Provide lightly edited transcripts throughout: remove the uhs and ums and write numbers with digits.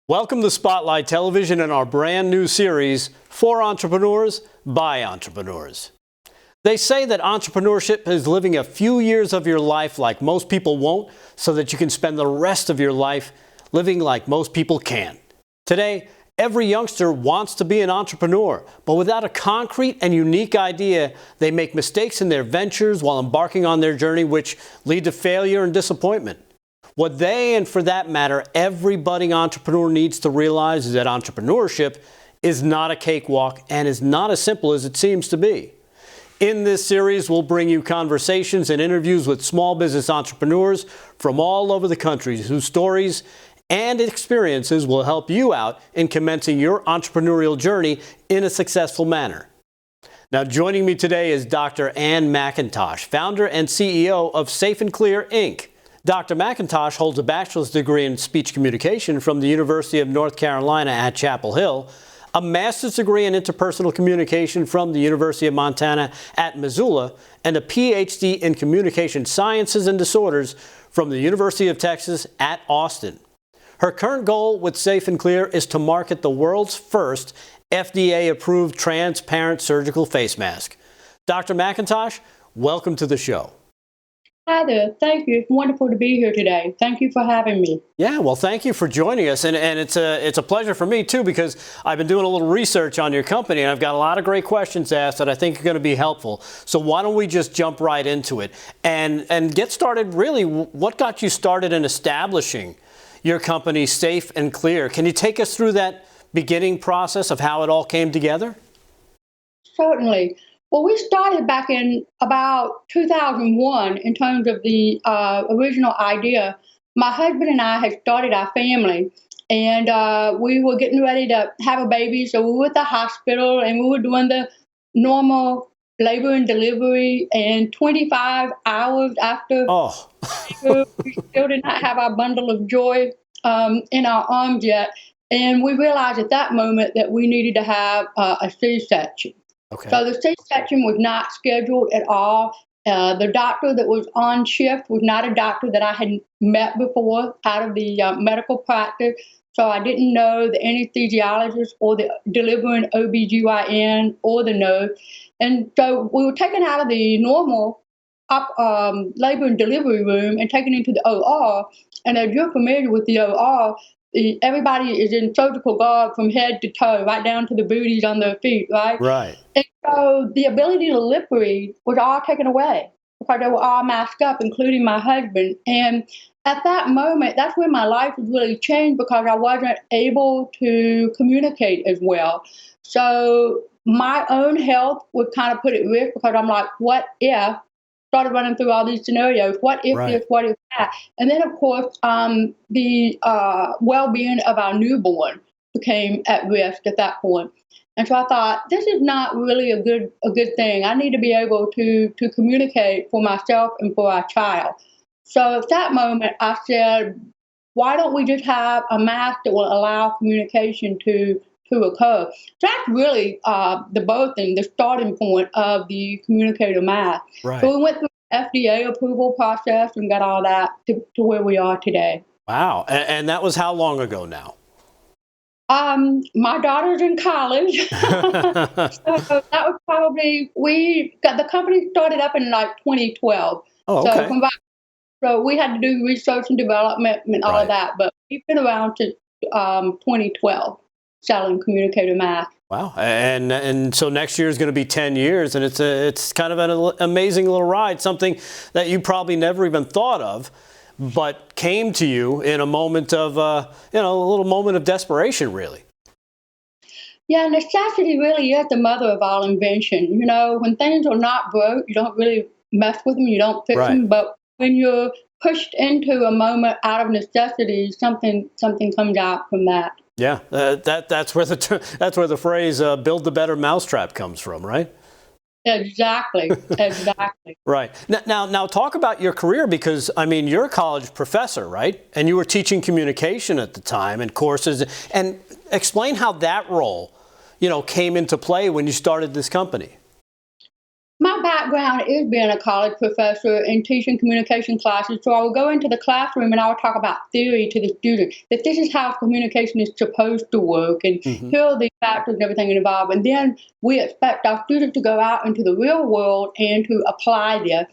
Welcome to Spotlight Television and our brand new series, For Entrepreneurs, by Entrepreneurs. They say that entrepreneurship is living a few years of your life like most people won't, so that you can spend the rest of your life living like most people can. Today, every youngster wants to be an entrepreneur, but without a concrete and unique idea, they make mistakes in their ventures while embarking on their journey, which lead to failure and disappointment. What they, and for that matter, every budding entrepreneur needs to realize is that entrepreneurship is not a cakewalk and is not as simple as it seems to be. In this series, we'll bring you conversations and interviews with small business entrepreneurs from all over the country whose stories and experiences will help you out in commencing your entrepreneurial journey in a successful manner. Now, joining me today is Dr. Ann McIntosh, founder and CEO of Safe and Clear, Inc. Dr. McIntosh holds a bachelor's degree in speech communication from the University of North Carolina at Chapel Hill, a master's degree in interpersonal communication from the University of Montana at Missoula, and a PhD in communication sciences and disorders from the University of Texas at Austin. Her current goal with Safe and Clear is to market the world's first FDA-approved transparent surgical face mask. Dr. McIntosh, welcome to the show. Hi there. Thank you. It's wonderful to be here today. Thank you for having me. Yeah, well, thank you for joining us. And it's a pleasure for me, too, because I've been doing a little research on your company, and I've got a lot of great questions asked that I think are going to be helpful. So why don't we just jump right into it and get started, really, what got you started in establishing your company, Safe and Clear? Can you take us through that beginning process of how it all came together? Certainly. Well, we started back in about 2001 in terms of the original idea. My husband and I had started our family, and we were getting ready to have a baby. So we were at the hospital, and we were doing the normal labor and delivery. And 25 hours after, we still did not have our bundle of joy in our arms yet. And we realized at that moment that we needed to have a C-section. Okay. So the C-section was not scheduled at all. The doctor that was on shift was not a doctor that I had met before out of the medical practice. So I didn't know the anesthesiologist or the delivering OBGYN or the nurse. And so we were taken out of the normal labor and delivery room and taken into the OR. And as you're familiar with the OR, everybody is in surgical garb from head to toe, right down to the booties on their feet, right? Right. And so the ability to lip read was all taken away because they were all masked up, including my husband. And at that moment, that's when my life was really changed because I wasn't able to communicate as well. So my own health would kind of put at risk because I'm like, what if? Started running through all these scenarios. What if this? What if that? And then, of course, the well-being of our newborn became at risk at that point. And so I thought, this is not really a good thing. I need to be able to communicate for myself and for our child. So at that moment, I said, why don't we just have a mask that will allow communication to occur? So that's really the starting point of the communicator mask. Right. So we went through the FDA approval process and got all that to where we are today. Wow. And that was how long ago now? My daughter's in college. So that was probably, the company started up in like 2012. Oh, okay. So we had to do research and development and all of that, but we've been around to 2012 selling communicator masks. Wow. And so next year is going to be 10 years, and it's kind of an amazing little ride, something that you probably never even thought of, but came to you in a moment of, a little moment of desperation, really. Yeah, necessity really is the mother of all invention. You know, when things are not broke, you don't really mess with them, you don't fix them. But when you're pushed into a moment out of necessity, something comes out from that. Yeah, that's where the phrase "build the better mousetrap" comes from, right? Exactly. Right. Now, talk about your career, because I mean, you're a college professor, right? And you were teaching communication at the time and courses. And explain how that role, came into play when you started this company. My background is being a college professor and teaching communication classes. So I would go into the classroom and I would talk about theory to the student, that this is how communication is supposed to work, and Hmm. here are the factors and everything involved. And then we expect our students to go out into the real world and to apply this.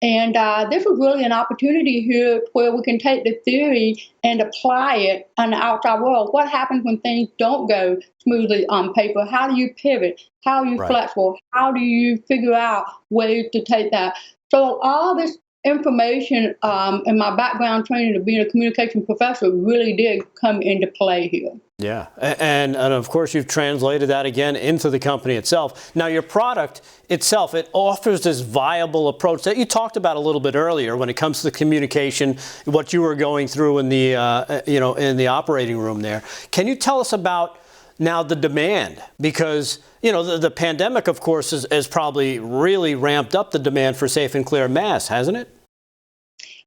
And this was really an opportunity here where we can take the theory and apply it on the outside world. What happens when things don't go smoothly on paper? How do you pivot? How are you Right. flexible? How do you figure out ways to take that? So all this information and my background training of being a communication professor really did come into play here. Yeah, and of course you've translated that again into the company itself. Now your product itself, it offers this viable approach that you talked about a little bit earlier when it comes to the communication, what you were going through in the in the operating room there. Can you tell us about now the demand? Because the pandemic, of course, has probably really ramped up the demand for safe and clear masks, hasn't it?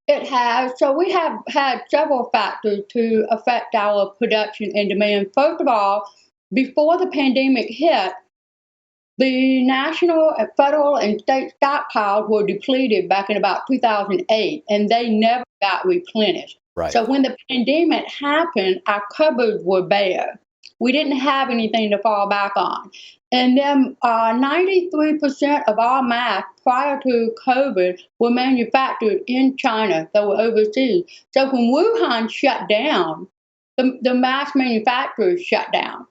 It has. So we have had several factors to affect our production and demand. First of all, before the pandemic hit, the national, federal, and state stockpiles were depleted back in about 2008, and they never got replenished. Right. So when the pandemic happened, our cupboards were bare. We didn't have anything to fall back on. And then 93% of our masks prior to COVID were manufactured in China, that were overseas. So when Wuhan shut down, the mask manufacturers shut down.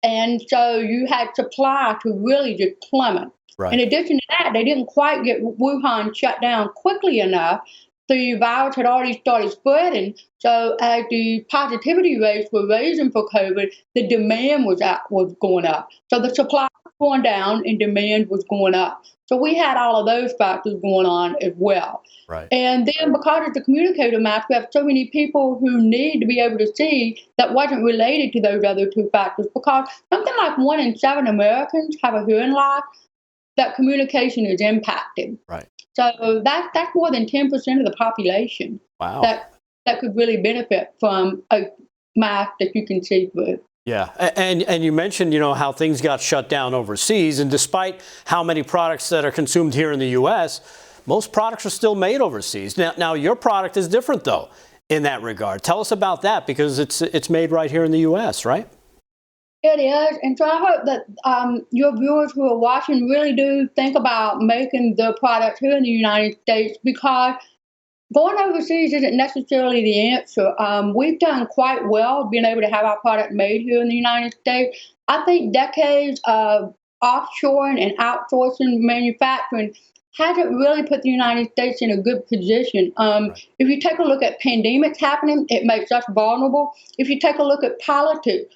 And so you had supply to really just plummet. Right. In addition to that, they didn't quite get Wuhan shut down quickly enough. The virus had already started spreading. So as the positivity rates were raising for COVID, the demand was going up. So the supply was going down and demand was going up. So we had all of those factors going on as well. Right. And then because it's a communicator mask, we have so many people who need to be able to see that wasn't related to those other two factors, because something like 1 in 7 Americans have a hearing loss, that communication is impacted. Right. So that's more than 10% of the population Wow. that could really benefit from a mask that you can see through. Yeah, and you mentioned, how things got shut down overseas, and despite how many products that are consumed here in the U.S., most products are still made overseas. Now your product is different, though, in that regard. Tell us about that, because it's made right here in the U.S., right? It is, and so I hope that your viewers who are watching really do think about making the product here in the United States, because going overseas isn't necessarily the answer. We've done quite well being able to have our product made here in the United States. I think decades of offshoring and outsourcing manufacturing hasn't really put the United States in a good position. Right. If you take a look at pandemics happening, it makes us vulnerable. If you take a look at politics,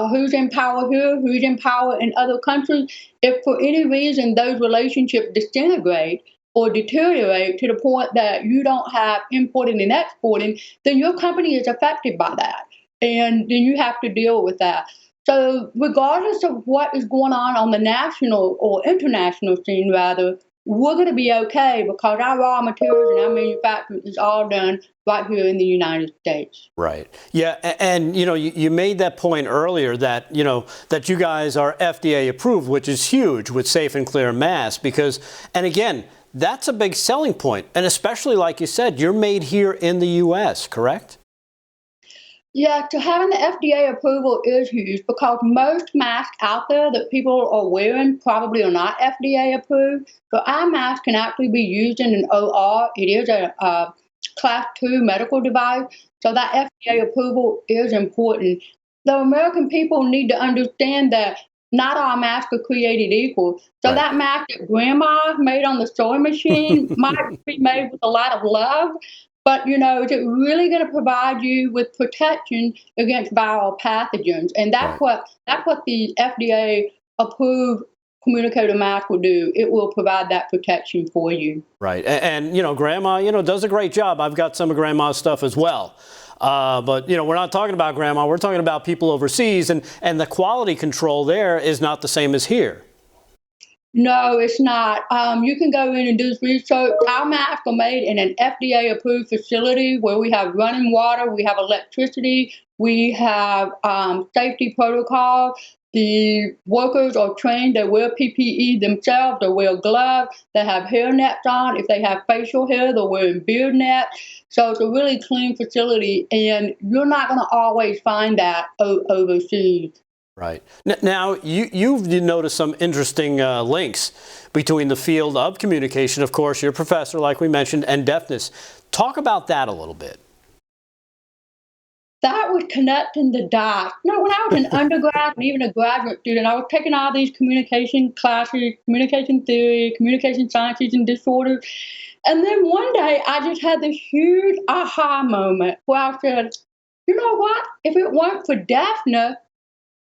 who's in power here, who's in power in other countries, if for any reason those relationships disintegrate or deteriorate to the point that you don't have importing and exporting, then your company is affected by that. And then you have to deal with that. So regardless of what is going on the national or international scene, rather, we're going to be okay because our raw materials and our manufacturing is all done right here in the United States. Right. Yeah, and you made that point earlier that that you guys are FDA approved, which is huge with safe and clear masks, because, and again, that's a big selling point, and especially like you said, you're made here in the U.S., correct? Yeah, to having the FDA approval is huge, because most masks out there that people are wearing probably are not FDA approved. So our mask can actually be used in an OR. It is a Class 2 medical device. So that FDA approval is important. The American people need to understand that not all masks are created equal. So Right. that mask that grandma made on the sewing machine might be made with a lot of love, but is it really going to provide you with protection against viral pathogens? And that's Right. what the FDA approved communicator mask will do. It will provide that protection for you. Right. And grandma, does a great job. I've got some of grandma's stuff as well. But we're not talking about grandma. We're talking about people overseas, and the quality control there is not the same as here. No, it's not. You can go in and do research. Our masks are made in an FDA-approved facility where we have running water, we have electricity, we have safety protocols. The workers are trained, they wear PPE themselves, they wear gloves, they have hair nets on. If they have facial hair, they're wearing beard nets. So it's a really clean facility, and you're not going to always find that overseas. Right. Now, you've noticed some interesting links between the field of communication, of course, you're a professor, like we mentioned, and deafness. Talk about that a little bit. That was connecting the dots. You know, when I was an undergrad and even a graduate student, I was taking all these communication classes, communication theory, communication sciences and disorders. And then one day I just had this huge aha moment where I said, you know what? If it weren't for deafness,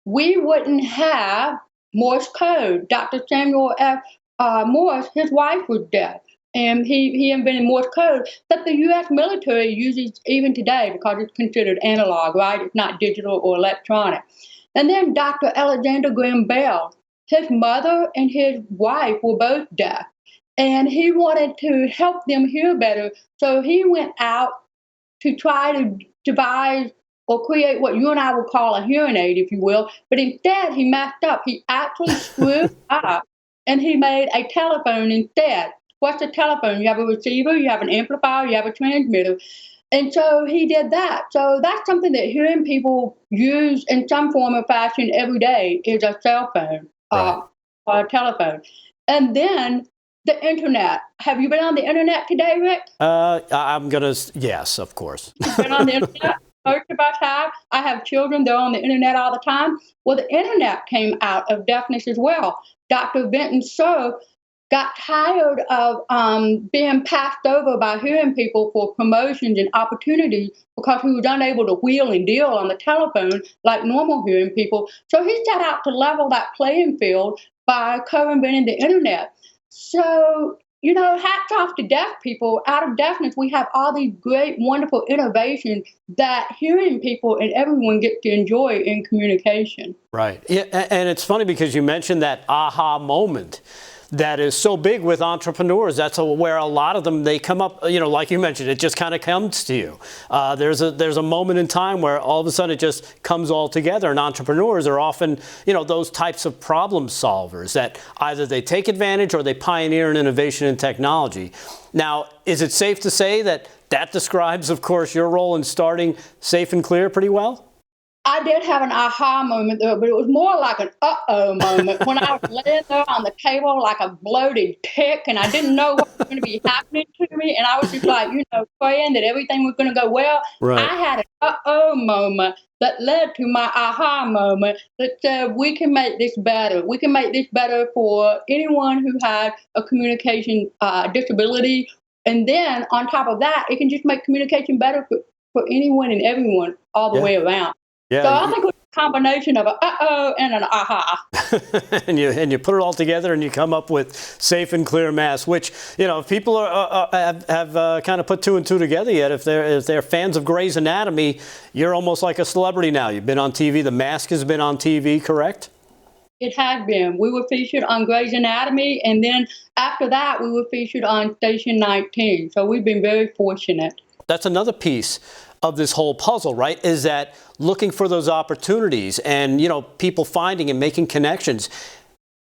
we wouldn't have Morse code. Dr. Samuel F. Morse, his wife was deaf, and he invented Morse code that the U.S. military uses even today because it's considered analog, right? It's not digital or electronic. And then Dr. Alexander Graham Bell, his mother and his wife were both deaf, and he wanted to help them hear better, so he went out to try to devise or create what you and I would call a hearing aid, if you will. But instead, he messed up. He actually screwed up, and he made a telephone instead. What's a telephone? You have a receiver, you have an amplifier, you have a transmitter. And so he did that. So that's something that hearing people use in some form or fashion every day is a cell phone Right. or a telephone. And then the internet. Have you been on the internet today, Rick? Yes, of course. Been on the internet? Most of us have. I have children, they're on the internet all the time. Well, the internet came out of deafness as well. Dr. Benton Cerf got tired of being passed over by hearing people for promotions and opportunities because he was unable to wheel and deal on the telephone like normal hearing people. So he set out to level that playing field by co-inventing the internet. So, you know, hats off to deaf people. Out of deafness, we have all these great, wonderful innovations that hearing people and everyone get to enjoy in communication. Right. Yeah, and it's funny because you mentioned that aha moment that is so big with entrepreneurs. That's where a lot of them, they come up, you know, like you mentioned, it just kind of comes to you. There's a moment in time where all of a sudden it just comes all together, and entrepreneurs are often, you know, those types of problem solvers that either they take advantage or they pioneer an innovation in technology. Now, is it safe to say that that describes, of course, your role in starting Safe and Clear pretty well? I did have an aha moment there, but it was more like an uh-oh moment when I was laying there on the table like a bloated tick, and I didn't know what was going to be happening to me, and I was just like, you know, praying that everything was going to go well. Right. I had an uh-oh moment that led to my aha moment that said, we can make this better. We can make this better for anyone who had a communication disability. And then on top of that, it can just make communication better for anyone and everyone all the way around. Yeah. So I think it was a combination of an uh-oh and an aha. and you put it all together and you come up with Safe and Clear Mass, which, you know, if people have kind of put two and two together yet, if they're fans of Grey's Anatomy, you're almost like a celebrity now. You've been on TV. The Mask has been on TV, correct? It had been. We were featured on Grey's Anatomy, and then after that, we were featured on Station 19. So we've been very fortunate. That's another piece of this whole puzzle, right? Is that looking for those opportunities and, you know, people finding and making connections.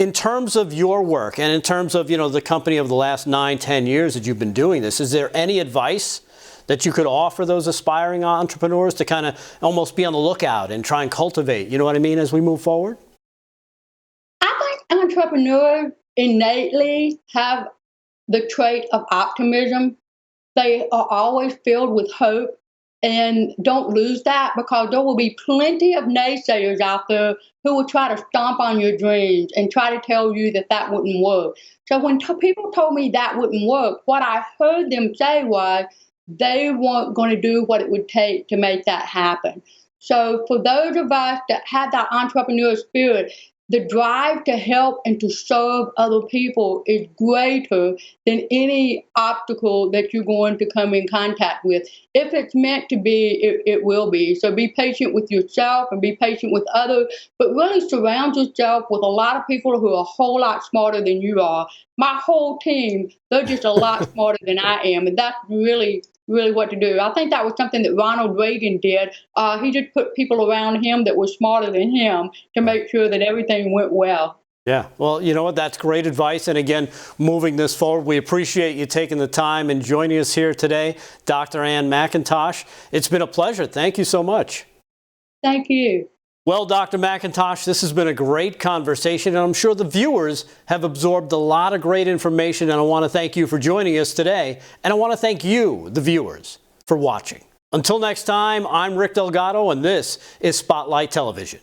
In terms of your work and in terms of, you know, the company of the last 9-10 years that you've been doing this, is there any advice that you could offer those aspiring entrepreneurs to kind of almost be on the lookout and try and cultivate, you know what I mean, as we move forward? I think entrepreneurs innately have the trait of optimism. They are always filled with hope. And don't lose that, because there will be plenty of naysayers out there who will try to stomp on your dreams and try to tell you that that wouldn't work. So when people told me that wouldn't work, what I heard them say was they weren't going to do what it would take to make that happen. So for those of us that have that entrepreneur spirit, the drive to help and to serve other people is greater than any obstacle that you're going to come in contact with. If it's meant to be, it will be. So be patient with yourself and be patient with others, but really surround yourself with a lot of people who are a whole lot smarter than you are. My whole team, they're just a lot smarter than I am, and that's really really what to do. I think that was something that Ronald Reagan did. He just put people around him that were smarter than him to make sure that everything went well. Yeah, well, you know what? That's great advice. And again, moving this forward, we appreciate you taking the time and joining us here today, Dr. Ann McIntosh. It's been a pleasure. Thank you so much. Thank you. Well, Dr. McIntosh, this has been a great conversation, and I'm sure the viewers have absorbed a lot of great information, and I want to thank you for joining us today, and I want to thank you, the viewers, for watching. Until next time, I'm Rick Delgado, and this is Spotlight Television.